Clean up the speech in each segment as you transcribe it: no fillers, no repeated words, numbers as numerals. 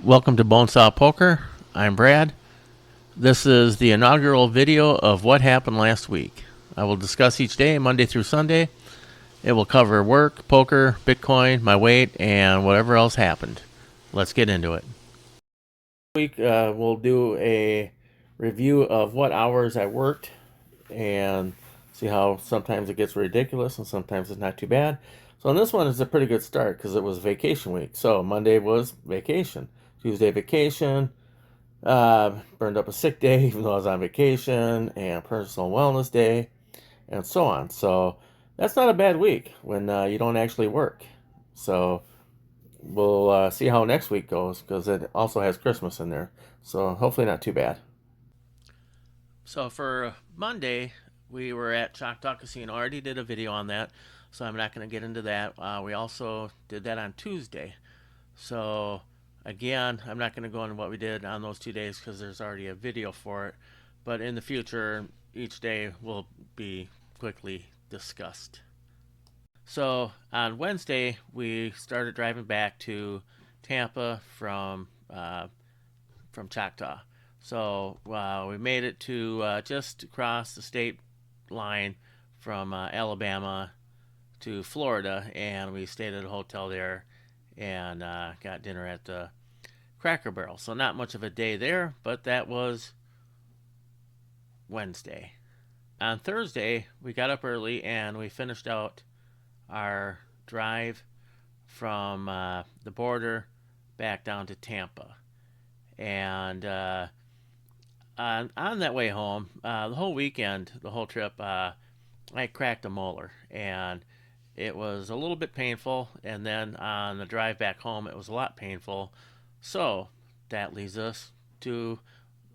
Welcome to Bonesaw Poker. I'm Brad. This is the inaugural video of what happened last week. I will discuss each day, Monday through Sunday. It will cover work, poker, Bitcoin, my weight, and whatever else happened. Let's get into it. This week we'll do a review of what hours I worked and see how sometimes it gets ridiculous and sometimes it's not too bad. So on this one is a pretty good start because it was vacation week. So Monday was vacation, Tuesday vacation, burned up a sick day even though I was on vacation, and personal wellness day, and so on. So that's not a bad week when you don't actually work. So we'll see how next week goes because it also has Christmas in there. So hopefully not too bad. So for Monday, we were at Choctaw Casino. I already did a video on that, so I'm not going to get into that. We also did that on Tuesday. So again, I'm not going to go into what we did on those 2 days because there's already a video for it. But in the future, each day will be quickly discussed. So on Wednesday, we started driving back to Tampa from Choctaw. So we made it to just across the state line from Alabama to Florida, and we stayed at a hotel there and got dinner at the Cracker Barrel. So not much of a day there, but that was Wednesday. On Thursday, we got up early and we finished out our drive from the border back down to Tampa. And on that way home, the whole weekend, the whole trip, I cracked a molar, and it was a little bit painful. And then on the drive back home, it was a lot painful. So that leads us to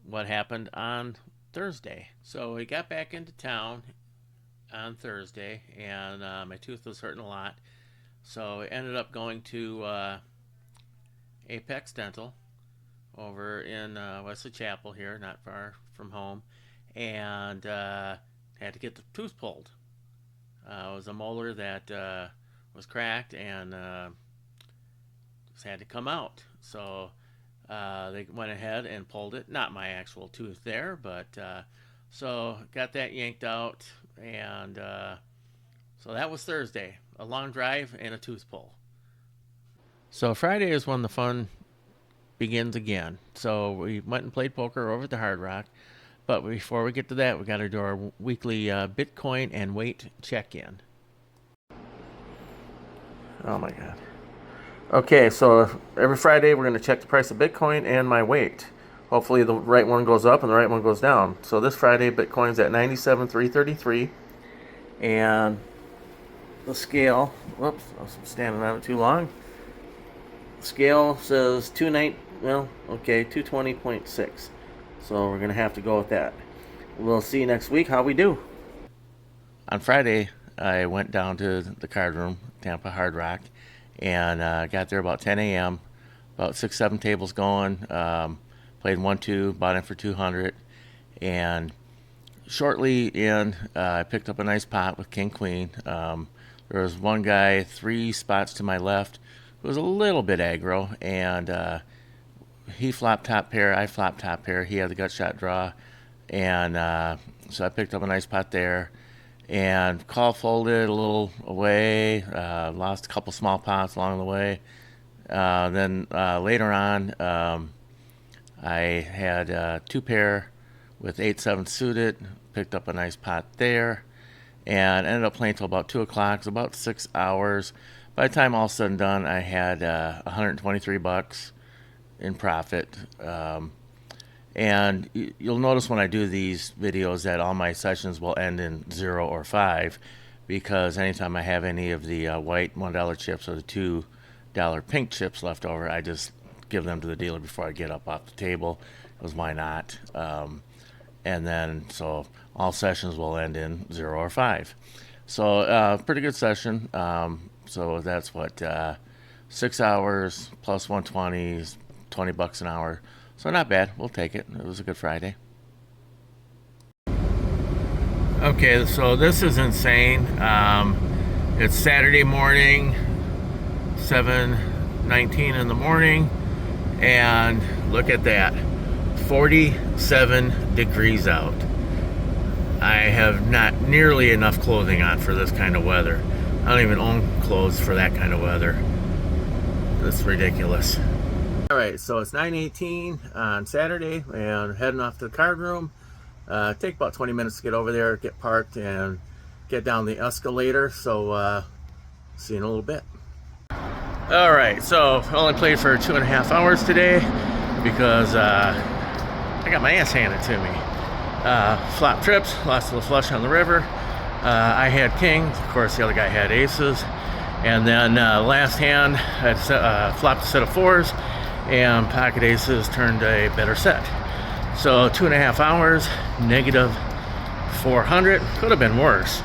what happened on Thursday. So we got back into town on Thursday, and my tooth was hurting a lot. So we ended up going to Apex Dental over in Wesley Chapel here, not far from home, and had to get the tooth pulled. It was a molar that was cracked and just had to come out. So they went ahead and pulled it. Not my actual tooth there, but so got that yanked out, and so that was Thursday. A long drive and a tooth pull. So Friday is when the fun begins again. So we went and played poker over at the Hard Rock. But before we get to that, we got to do our weekly Bitcoin and weight check-in. Oh my God. Okay, so every Friday we're going to check the price of Bitcoin and my weight. Hopefully the right one goes up and the right one goes down. So this Friday, Bitcoin's at 97,333. And the scale, whoops, I was standing on it too long. The scale says 220.6. So we're going to have to go with that. We'll see next week how we do. On Friday, I went down to the card room, Tampa Hard Rock, and got there about 10 a.m., about 6-7 tables going, played 1-2, bought in for 200, and shortly in, I picked up a nice pot with King-Queen. There was one guy 3 spots to my left who was a little bit aggro, and he flopped top pair, I flopped top pair. He had the gut shot draw, and so I picked up a nice pot there, and call folded a little away, lost a couple small pots along the way. Then later on, I had 2 pair with 8-7 suited, picked up a nice pot there, and ended up playing till about 2 o'clock, so about 6 hours. By the time all said and done, I had $123 in profit. And you'll notice when I do these videos that all my sessions will end in 0 or 5, because anytime I have any of the white $1 chips or the $2 pink chips left over, I just give them to the dealer before I get up off the table, because why not? And then so all sessions will end in 0 or 5. So pretty good session. So that's what 6 hours plus 120 is $20 an hour. So not bad. We'll take it. It was a good Friday. Okay, so this is insane. It's Saturday morning, 7:19 in the morning, And look at that, 47 degrees out. I have not nearly enough clothing on for this kind of weather. I don't even own clothes for that kind of weather. That's ridiculous. All right, so it's 9:18 on Saturday, and heading off to the card room. Take about 20 minutes to get over there, get parked, and get down the escalator. So see you in a little bit. All right, so I only played for 2.5 hours today because I got my ass handed to me. Flop trips, lost a little flush on the river. I had kings, of course the other guy had aces, and then last hand I flopped a set of fours, and pocket aces turned a better set. So 2.5 hours, negative 400, could have been worse.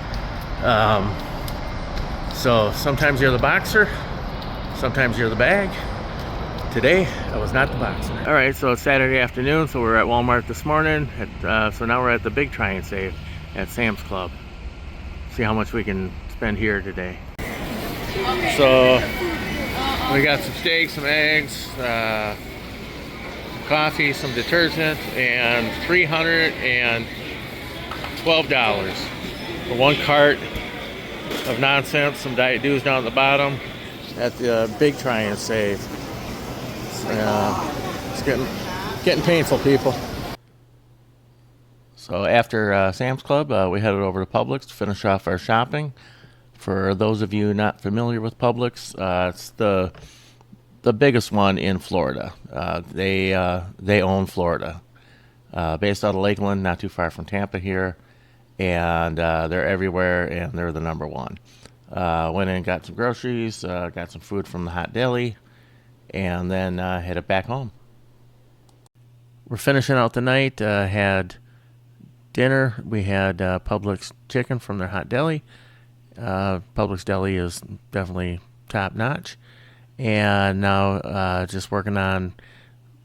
So sometimes you're the boxer, sometimes you're the bag. Today, I was not the boxer. All right, so it's Saturday afternoon, so we're at Walmart this morning. So now we're at the big try and save at Sam's Club. See how much we can spend here today. So we got some steak, some eggs, coffee, some detergent, and $312 for one cart of nonsense, some Diet Dews down at the bottom at the big try and save. It's getting painful, people. So after Sam's Club, we headed over to Publix to finish off our shopping. For those of you not familiar with Publix, it's the biggest one in Florida. They own Florida, based out of Lakeland, not too far from Tampa here, and they're everywhere, and they're the number one. Went in and got some groceries, got some food from the hot deli, and then headed back home. We're finishing out the night. Had dinner. We had Publix chicken from their hot deli. Publix deli is definitely top notch. And now just working on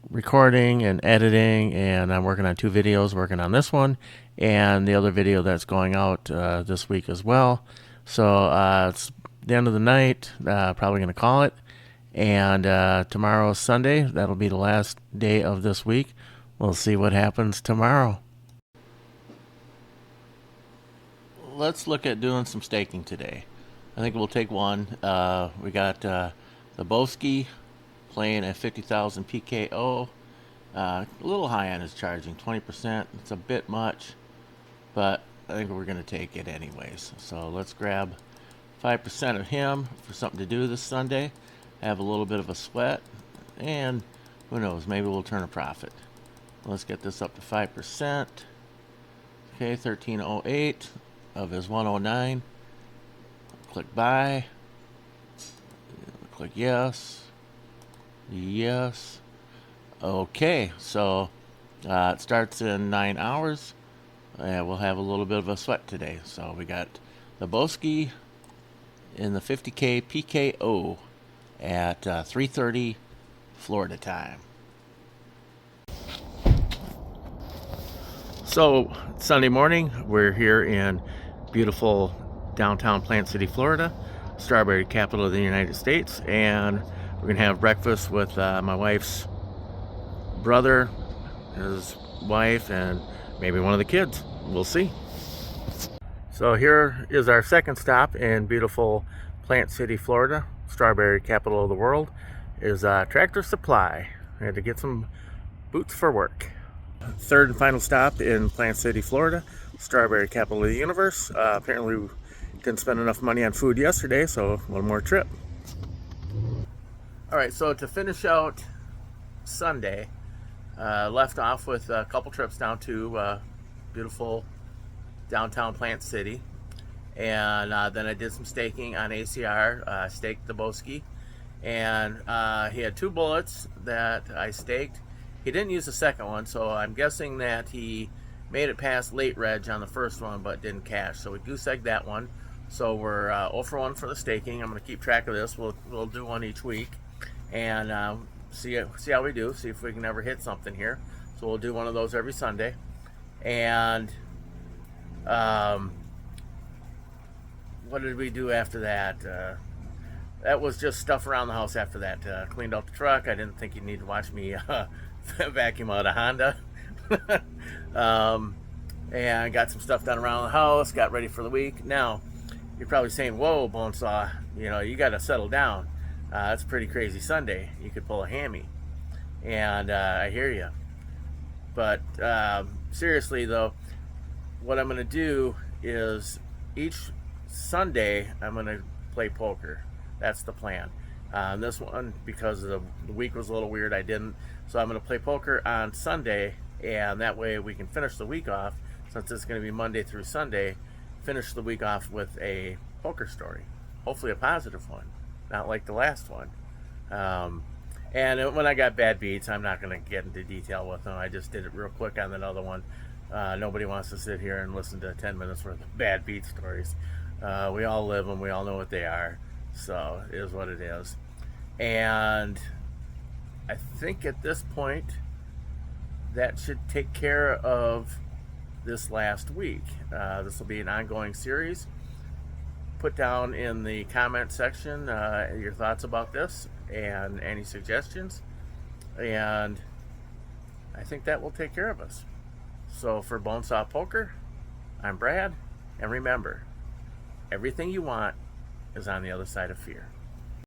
recording and editing, and I'm working on 2 videos, working on this one and the other video that's going out this week as well. So it's the end of the night, probably going to call it. And tomorrow's Sunday. That'll be the last day of this week. We'll see what happens tomorrow. Let's look at doing some staking today. I think we'll take one. We got the Boski playing at 50,000 PKO. A little high on his charging, 20%. It's a bit much, but I think we're going to take it anyways. So let's grab 5% of him for something to do this Sunday. Have a little bit of a sweat, and who knows, maybe we'll turn a profit. Let's get this up to 5%. Okay, 1308 of his 109. Click buy. Click yes. Yes. Okay, so it starts in 9 hours. We'll have a little bit of a sweat today. So we got the Boski in the 50K PKO at 3:30 Florida time. So Sunday morning, we're here in beautiful downtown Plant City, Florida, strawberry capital of the United States, and we're gonna have breakfast with my wife's brother, his wife, and maybe one of the kids. We'll see. So here is our second stop in beautiful Plant City, Florida, strawberry capital of the world, is Tractor Supply. I had to get some boots for work. Third and final stop in Plant City, Florida, strawberry capital of the universe. Apparently we didn't spend enough money on food yesterday, so one more trip. All right, so to finish out Sunday, left off with a couple trips down to beautiful downtown Plant City, and then I did some staking on ACR, staked the Boski, and he had 2 bullets that I staked. He didn't use the second one, so I'm guessing that he made it past late reg on the first one but didn't cash, so we goose egged that one. So we're 0 for 1 for the staking. I'm going to keep track of this. We'll do one each week and see how we do, see if we can ever hit something here. So we'll do one of those every Sunday. And what did we do after that? that was just stuff around the house after that. Cleaned out the truck. I didn't think you'd need to watch me vacuum out a Honda. um, and got some stuff done around the house, got ready for the week. Now, you're probably saying, whoa, Bonesaw, you got to settle down. It's a pretty crazy Sunday. You could pull a hammy. And I hear you. But seriously, though, what I'm going to do is each Sunday I'm going to play poker. That's the plan. This one, because the week was a little weird, I didn't. So I'm going to play poker on Sunday, and that way we can finish the week off, since it's going to be Monday through Sunday, finish the week off with a poker story. Hopefully a positive one, not like the last one. And when I got bad beats, I'm not going to get into detail with them. I just did it real quick on that other one. Nobody wants to sit here and listen to 10 minutes worth of bad beat stories. We all live them. We all know what they are. So it is what it is. And I think at this point, that should take care of this last week. This will be an ongoing series. Put down in the comment section your thoughts about this and any suggestions, and I think that will take care of us. So for Bonesaw Poker, I'm Brad, and remember, everything you want is on the other side of fear.